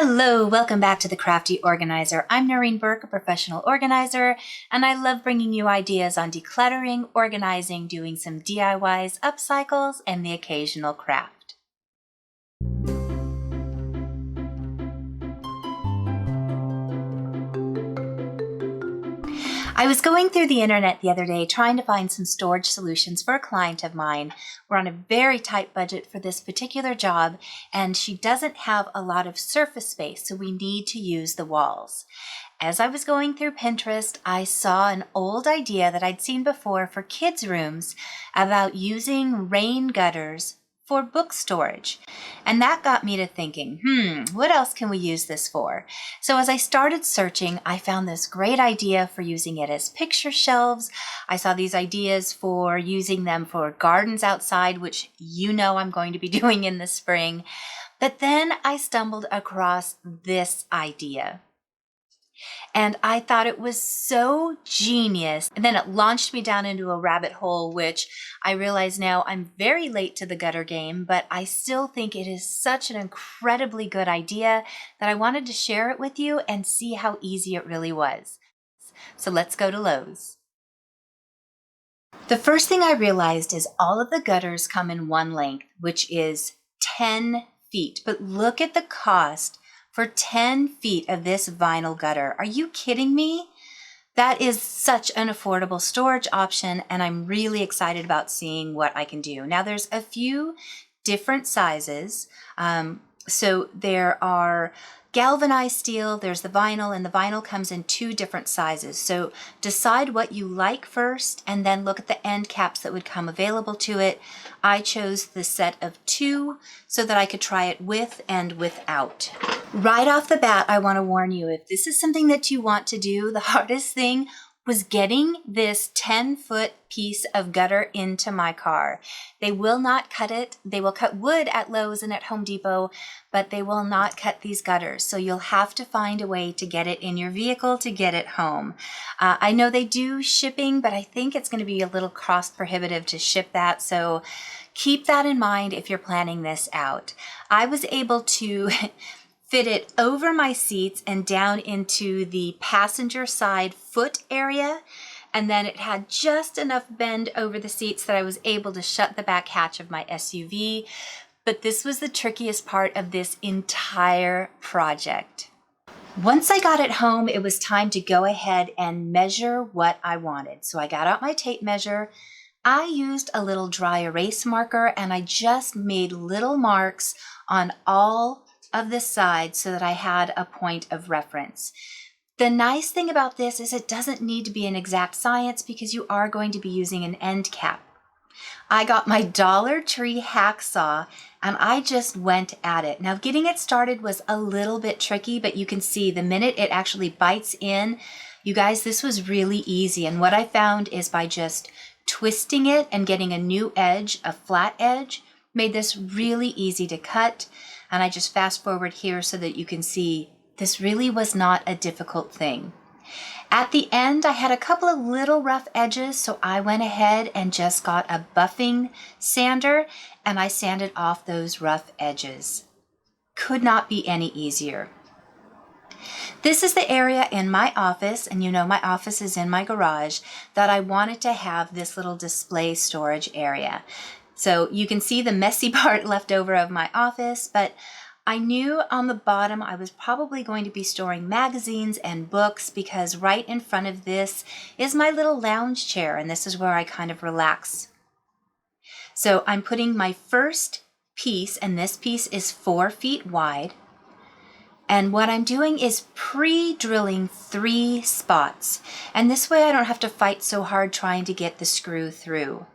Hello, welcome back to The Crafty Organizer. I'm Noreen Burke, a professional organizer, and I love bringing you ideas on decluttering, organizing, doing some DIYs, upcycles, and the occasional craft. I was going through the internet the other day trying to find some storage solutions for a client of mine. We're on a very tight budget for this particular job, and she doesn't have a lot of surface space, so we need to use the walls. As I was going through Pinterest, I saw an old idea that I'd seen before for kids' rooms about using rain gutters for book storage. And that got me to thinking, what else can we use this for? So as I started searching, I found this great idea for using it as picture shelves. I saw these ideas for using them for gardens outside, which you know I'm going to be doing in the spring. But then I stumbled across this idea. And I thought it was so genius. And then it launched me down into a rabbit hole, which I realize now I'm very late to the gutter game, but I still think it is such an incredibly good idea that I wanted to share it with you and see how easy it really was. So let's go to Lowe's. The first thing I realized is all of the gutters come in one length, which is 10 feet. But look at the cost for 10 feet of this vinyl gutter. Are you kidding me? That is such an affordable storage option, and I'm really excited about seeing what I can do. Now there's a few different sizes. So there are galvanized steel, there's the vinyl, and the vinyl comes in two different sizes. So decide what you like first and then look at the end caps that would come available to it. I chose the set of 2 so that I could try it with and without. Right off the bat, I want to warn you, if this is something that you want to do, the hardest thing was getting this 10-foot piece of gutter into my car. They will not cut it. They will cut wood at Lowe's and at Home Depot, but they will not cut these gutters. So you'll have to find a way to get it in your vehicle to get it home. I know they do shipping, but I think it's going to be a little cost prohibitive to ship that. So keep that in mind if you're planning this out. I was able to fit it over my seats and down into the passenger side foot area. And then it had just enough bend over the seats that I was able to shut the back hatch of my SUV. But this was the trickiest part of this entire project. Once I got it home, it was time to go ahead and measure what I wanted. So I got out my tape measure. I used a little dry erase marker and I just made little marks on all of the sides so that I had a point of reference. The nice thing about this is it doesn't need to be an exact science because you are going to be using an end cap. I got my Dollar Tree hacksaw and I just went at it. Now getting it started was a little bit tricky, but you can see the minute it actually bites in, you guys, this was really easy. And what I found is by just twisting it and getting a new edge, a flat edge, made this really easy to cut. And I just fast forward here so that you can see this really was not a difficult thing. At the end, I had a couple of little rough edges, so I went ahead and just got a buffing sander and I sanded off those rough edges. Could not be any easier. This is the area in my office, and you know my office is in my garage, that I wanted to have this little display storage area. So you can see the messy part left over of my office, but I knew on the bottom I was probably going to be storing magazines and books because right in front of this is my little lounge chair, and this is where I kind of relax. So I'm putting my first piece, and this piece is 4 feet wide. And what I'm doing is pre-drilling 3 spots. And this way I don't have to fight so hard trying to get the screw through.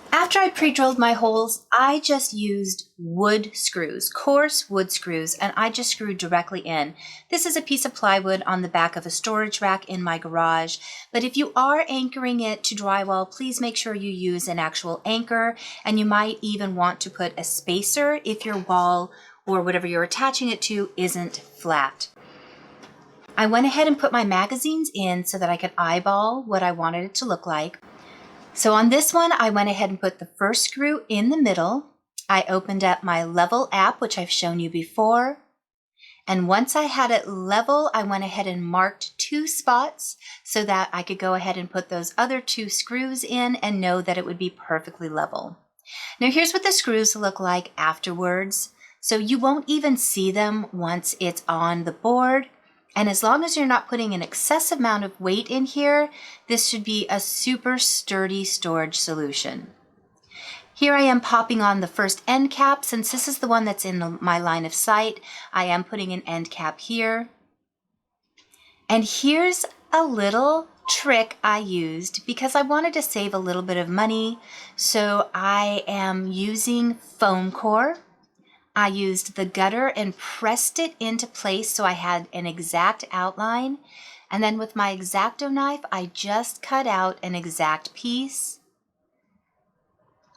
After I pre-drilled my holes, I just used wood screws, coarse wood screws, and I just screwed directly in. This is a piece of plywood on the back of a storage rack in my garage, but if you are anchoring it to drywall, please make sure you use an actual anchor, and you might even want to put a spacer if your wall or whatever you're attaching it to isn't flat. I went ahead and put my magazines in so that I could eyeball what I wanted it to look like. So on this one, I went ahead and put the first screw in the middle. I opened up my level app, which I've shown you before. And once I had it level, I went ahead and marked 2 spots so that I could go ahead and put those other 2 screws in and know that it would be perfectly level. Now here's what the screws look like afterwards. So you won't even see them once it's on the board. And as long as you're not putting an excessive amount of weight in here, this should be a super sturdy storage solution. Here I am popping on the first end cap. Since this is the one that's in my line of sight, I am putting an end cap here. And here's a little trick I used because I wanted to save a little bit of money. So I am using foam core. I used the gutter and pressed it into place so I had an exact outline. And then with my X-Acto knife, I just cut out an exact piece.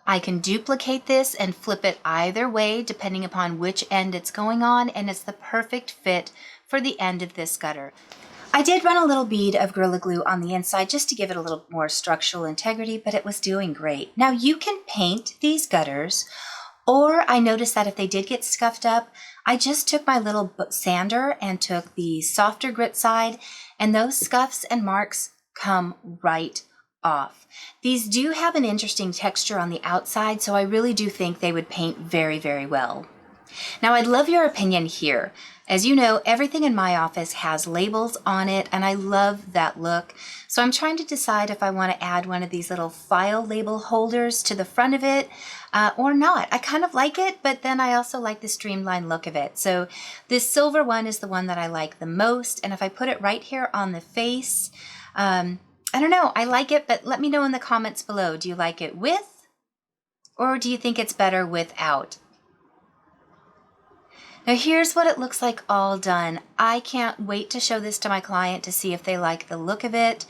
I can duplicate this and flip it either way depending upon which end it's going on, and it's the perfect fit for the end of this gutter. I did run a little bead of Gorilla Glue on the inside just to give it a little more structural integrity, but it was doing great. Now you can paint these gutters, or I noticed that if they did get scuffed up, I just took my little sander and took the softer grit side, and those scuffs and marks come right off. These do have an interesting texture on the outside, so I really do think they would paint very, very well. Now I'd love your opinion here. As you know, everything in my office has labels on it, and I love that look. So I'm trying to decide if I want to add one of these little file label holders to the front of it or not. I kind of like it, but then I also like the streamlined look of it. So this silver one is the one that I like the most, and if I put it right here on the face, I don't know, I like it, but let me know in the comments below. Do you like it with, or do you think it's better without? Now here's what it looks like all done. I can't wait to show this to my client to see if they like the look of it.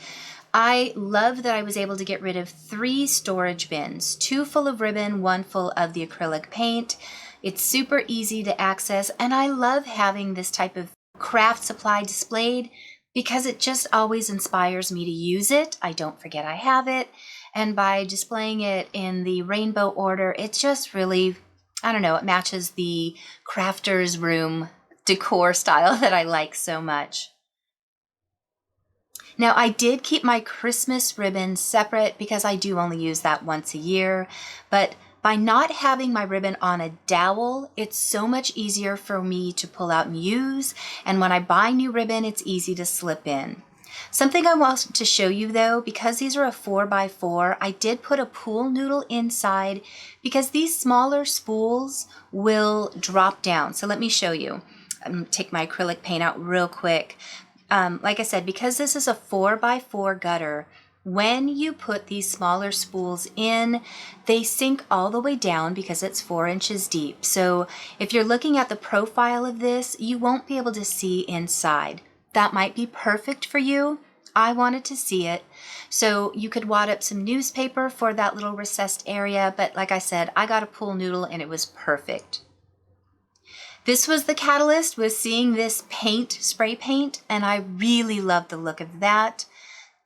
I love that I was able to get rid of 3 storage bins, 2 full of ribbon, 1 full of the acrylic paint. It's super easy to access, and I love having this type of craft supply displayed because it just always inspires me to use it. I don't forget I have it. And by displaying it in the rainbow order, it's just really, I don't know, it matches the crafter's room decor style that I like so much. Now I did keep my Christmas ribbon separate because I do only use that once a year, but by not having my ribbon on a dowel, it's so much easier for me to pull out and use, and when I buy new ribbon, it's easy to slip in. Something I want to show you though, because these are a 4x4, I did put a pool noodle inside because these smaller spools will drop down. So let me show you. I'm going to take my acrylic paint out real quick. Like I said, because this is a 4x4 gutter, when you put these smaller spools in, they sink all the way down because it's 4 inches deep. So if you're looking at the profile of this, you won't be able to see inside. That might be perfect for you. I wanted to see it. So you could wad up some newspaper for that little recessed area, but like I said, I got a pool noodle and it was perfect. This was the catalyst, was seeing this paint, spray paint, and I really love the look of that.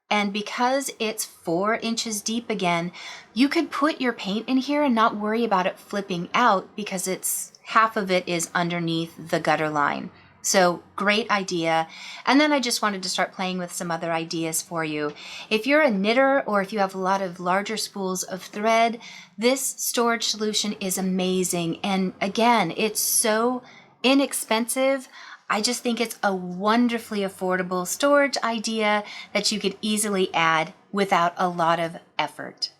And because it's 4 inches deep again, you could put your paint in here and not worry about it flipping out because it's half of it is underneath the gutter line. So great idea. And then I just wanted to start playing with some other ideas for you. If you're a knitter or if you have a lot of larger spools of thread, this storage solution is amazing. And again, it's so inexpensive. I just think it's a wonderfully affordable storage idea that you could easily add without a lot of effort.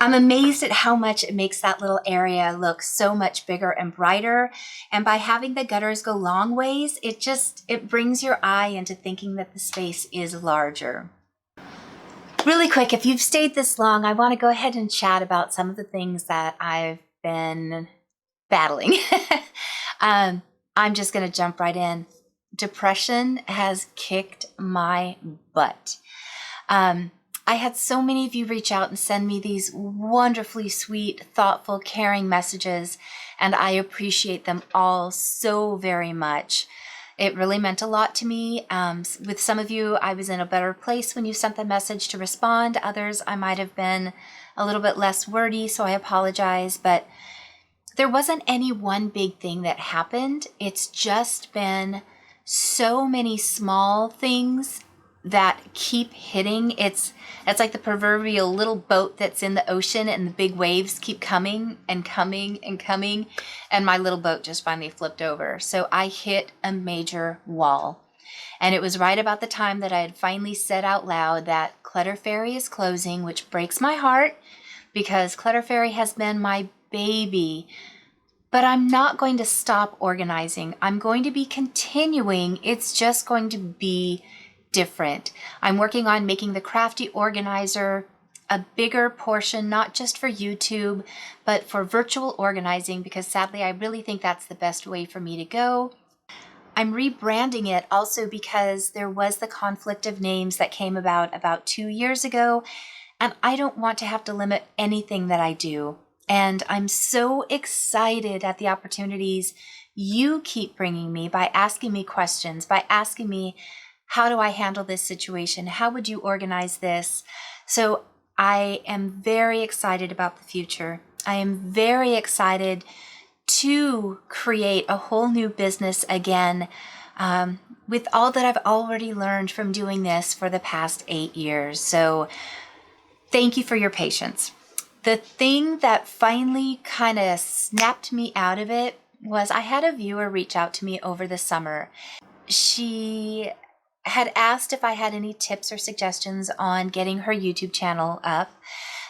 I'm amazed at how much it makes that little area look so much bigger and brighter. And by having the gutters go long ways, it brings your eye into thinking that the space is larger. Really quick, if you've stayed this long, I want to go ahead and chat about some of the things that I've been battling. I'm just going to jump right in. Depression has kicked my butt. I had so many of you reach out and send me these wonderfully sweet, thoughtful, caring messages, and I appreciate them all so very much. It really meant a lot to me. With some of you, I was in a better place when you sent the message to respond. Others, I might have been a little bit less wordy, so I apologize. But There wasn't any one big thing that happened. It's just been so many small things that keep hitting. It's like the proverbial little boat that's in the ocean and the big waves keep coming and coming and coming, and my little boat just finally flipped over. So I hit a major wall. And it was right about the time that I had finally said out loud that Clutter Fairy is closing, which breaks my heart because Clutter Fairy has been my baby. But I'm not going to stop organizing. I'm going to be continuing. It's just going to be different. I'm working on making the Crafty Organizer a bigger portion, not just for YouTube, but for virtual organizing, because sadly, I really think that's the best way for me to go. I'm rebranding it also because there was the conflict of names that came about 2 years ago, and I don't want to have to limit anything that I do. And I'm so excited at the opportunities you keep bringing me by asking me questions, by asking me, how do I handle this situation? How would you organize this? So I am very excited about the future. I am very excited to create a whole new business again, with all that I've already learned from doing this for the past 8 years. So thank you for your patience. The thing that finally kind of snapped me out of it was I had a viewer reach out to me over the summer. She had asked if I had any tips or suggestions on getting her YouTube channel up.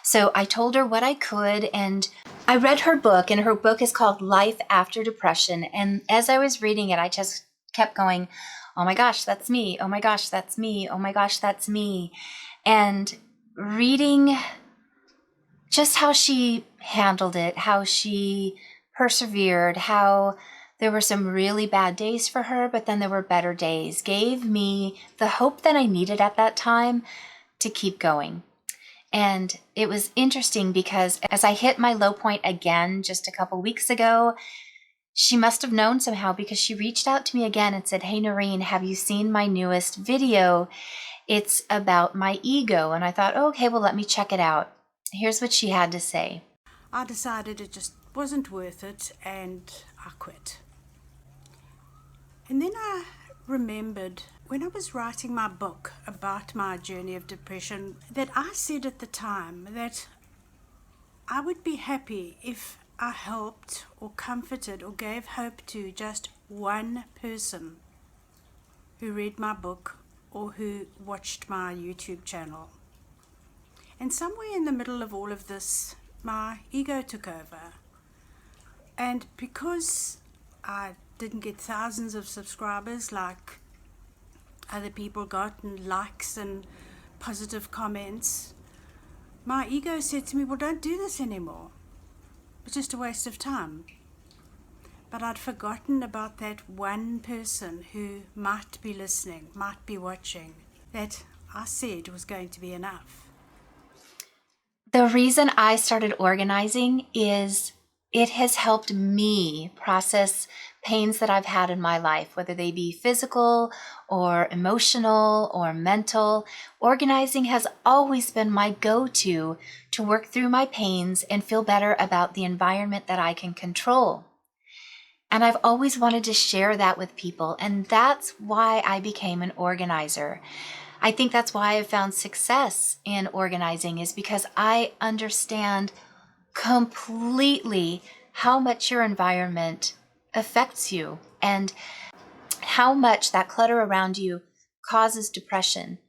So I told her what I could, and I read her book, and her book is called Life After Depression. And as I was reading it, I just kept going, oh my gosh, that's me. Oh my gosh, that's me. Oh my gosh, that's me. And reading just how she handled it, how she persevered, how there were some really bad days for her, but then there were better days, gave me the hope that I needed at that time to keep going. And it was interesting because as I hit my low point again just a couple weeks ago, she must have known somehow because she reached out to me again and said, hey, Noreen, have you seen my newest video? It's about my ego. And I thought, oh, okay, well, let me check it out. Here's what she had to say. I decided it just wasn't worth it and I quit. And then I remembered when I was writing my book about my journey of depression that I said at the time that I would be happy if I helped or comforted or gave hope to just one person who read my book or who watched my YouTube channel. And somewhere in the middle of all of this, my ego took over. And because I didn't get thousands of subscribers like other people got, and likes and positive comments, my ego said to me, well, don't do this anymore. It's just a waste of time. But I'd forgotten about that one person who might be listening, might be watching, that I said was going to be enough. The reason I started organizing is it has helped me process pains that I've had in my life, whether they be physical or emotional or mental. Organizing has always been my go-to to work through my pains and feel better about the environment that I can control. And I've always wanted to share that with people, and that's why I became an organizer. I think that's why I've found success in organizing, is because I understand completely how much your environment affects you and how much that clutter around you causes depression.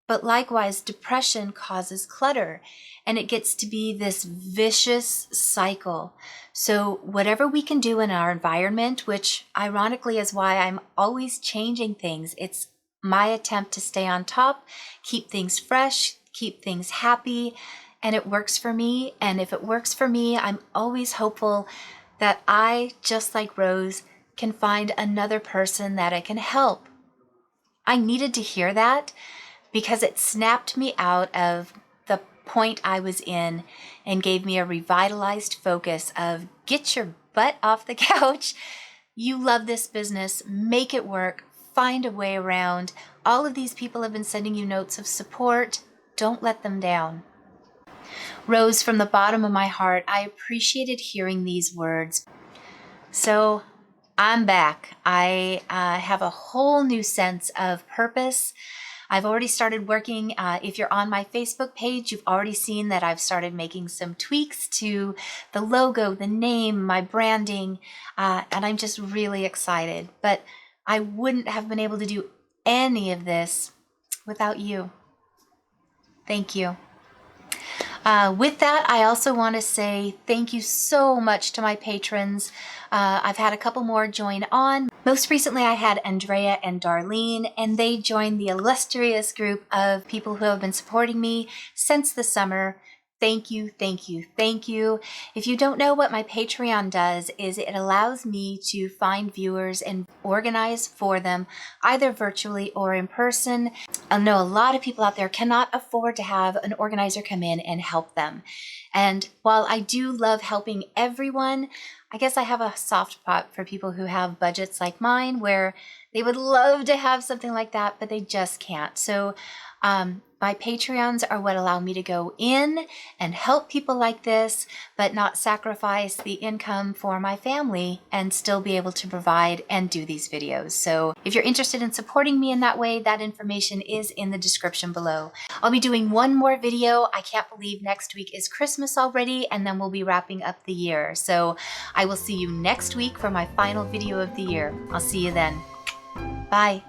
But likewise, depression causes clutter, and it gets to be this vicious cycle. So whatever we can do in our environment, which ironically is why I'm always changing things, it's my attempt to stay on top, keep things fresh, keep things happy, and it works for me. And if it works for me, I'm always hopeful that I, just like Rose, can find another person that I can help. I needed to hear that because it snapped me out of the point I was in and gave me a revitalized focus of get your butt off the couch. You love this business, make it work, find a way around. All of these people have been sending you notes of support. Don't let them down. Rose, from the bottom of my heart, I appreciated hearing these words. So I'm back. I have a whole new sense of purpose. I've already started working. If you're on my Facebook page, you've already seen that I've started making some tweaks to the logo, the name, my branding, and I'm just really excited. But I wouldn't have been able to do any of this without you. Thank you. With that, I also want to say thank you so much to my patrons. I've had a couple more join on. Most recently, I had Andrea and Darlene, and they joined the illustrious group of people who have been supporting me since the summer. Thank you, thank you, thank you. If you don't know what my Patreon does, is it allows me to find viewers and organize for them, either virtually or in person. I know a lot of people out there cannot afford to have an organizer come in and help them. And while I do love helping everyone, I guess I have a soft spot for people who have budgets like mine where they would love to have something like that, but they just can't. So my Patreons are what allow me to go in and help people like this, but not sacrifice the income for my family and still be able to provide and do these videos. So if you're interested in supporting me in that way, that information is in the description below. I'll be doing one more video. I can't believe next week is Christmas already, and then we'll be wrapping up the year. So I will see you next week for my final video of the year. I'll see you then. Bye.